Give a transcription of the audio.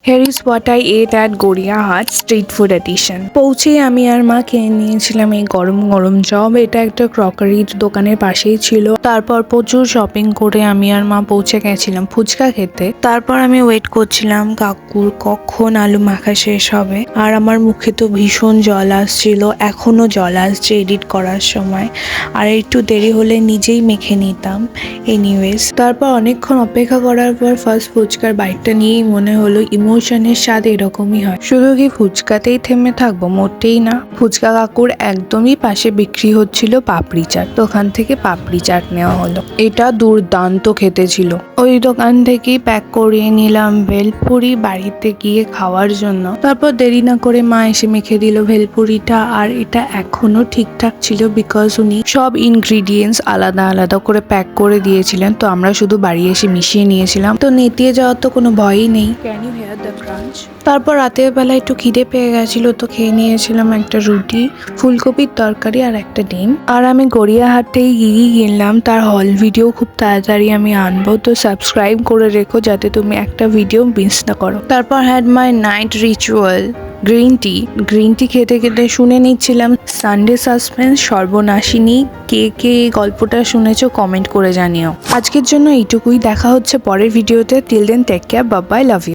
Here is what I ate at Gariahat street food edition. পৌঁছেই আমি আর মা কিনে নিয়েছিলাম এই গরম গরম চপ। এটা একটা ক্রকারির দোকানের পাশেই ছিল। তারপর প্রচুর শপিং করে আমি আর মা পৌঁছে গেছিলাম ফুচকা খেতে। তারপর আমি ওয়েট করছিলাম কাকুর কখন আলু মাখা শেষ হবে। আর আমার মুখে তো ভীষণ জল আসছিল, এখনো জল আসছে এডিট করার সময়। আর একটু দেরি হলে নিজেই মেখে নিতাম। এনিওয়েজ, তারপর অনেকক্ষণ অপেক্ষা করার পর ফার্স্ট ফুচকার বাইকটা নিয়েই মনে হলো ইমোশনের স্বাদ এরকমই হয়। শুধু কি ফুচকাতেই থেমে থাকবো? মোটেই না। ফুচকা কাকুর একদমই পাশে বিক্রি হচ্ছিল পাপড়ি চাট, তো ওখান থেকে পাপড়ি চাট নেওয়া হলো। এটা দুর্দান্ত খেতে ছিল। ওই দোকান থেকেই প্যাক করিয়ে নিলাম ভেলপুরি বাড়িতে গিয়ে খাওয়ার জন্য। তারপর দেরি না করে মা এসে মেখে দিল ভেলপুরিটা। আর এটা এখনো ঠিকঠাক ছিল বিকজ উনি সব ইনগ্রিডিয়েন্টস আলাদা আলাদা করে প্যাক করে দিয়েছিলেন, তো আমরা শুধু বাড়ি এসে মিশিয়ে নিয়েছিলাম। তো নেতিয়ে যাওয়ার তো কোনো ভয়ই নেই। ক্যান ইউ হিয়ার দ্য ক্রাঞ্চ? তারপর রাতের বেলা একটু খিদে পেয়ে গেছিল, তো খেয়ে নিয়েছিলাম একটা রুটি, ফুলকপির তরকারি আর একটা ডিম। আর আমি গড়িয়াহাট থেকে গিয়ে কিনলাম, তার হল ভিডিও খুব তাড়াতাড়ি আমি আনবো, তো সাবস্ক্রাইব করে রেখো যাতে তুমি একটা ভিডিও মিস না করো। তারপর had my night ritual green tea খেতে খেতে শুনে নিচ্ছিলাম সানডে সাসপেন্স সর্বনাশিনী। কে কে এই গল্পটা শুনেছো কমেন্ট করে জানিও। আজকের জন্য এইটুকুই। দেখা হচ্ছে পরের ভিডিওতে। Till then take care, bye bye, love you.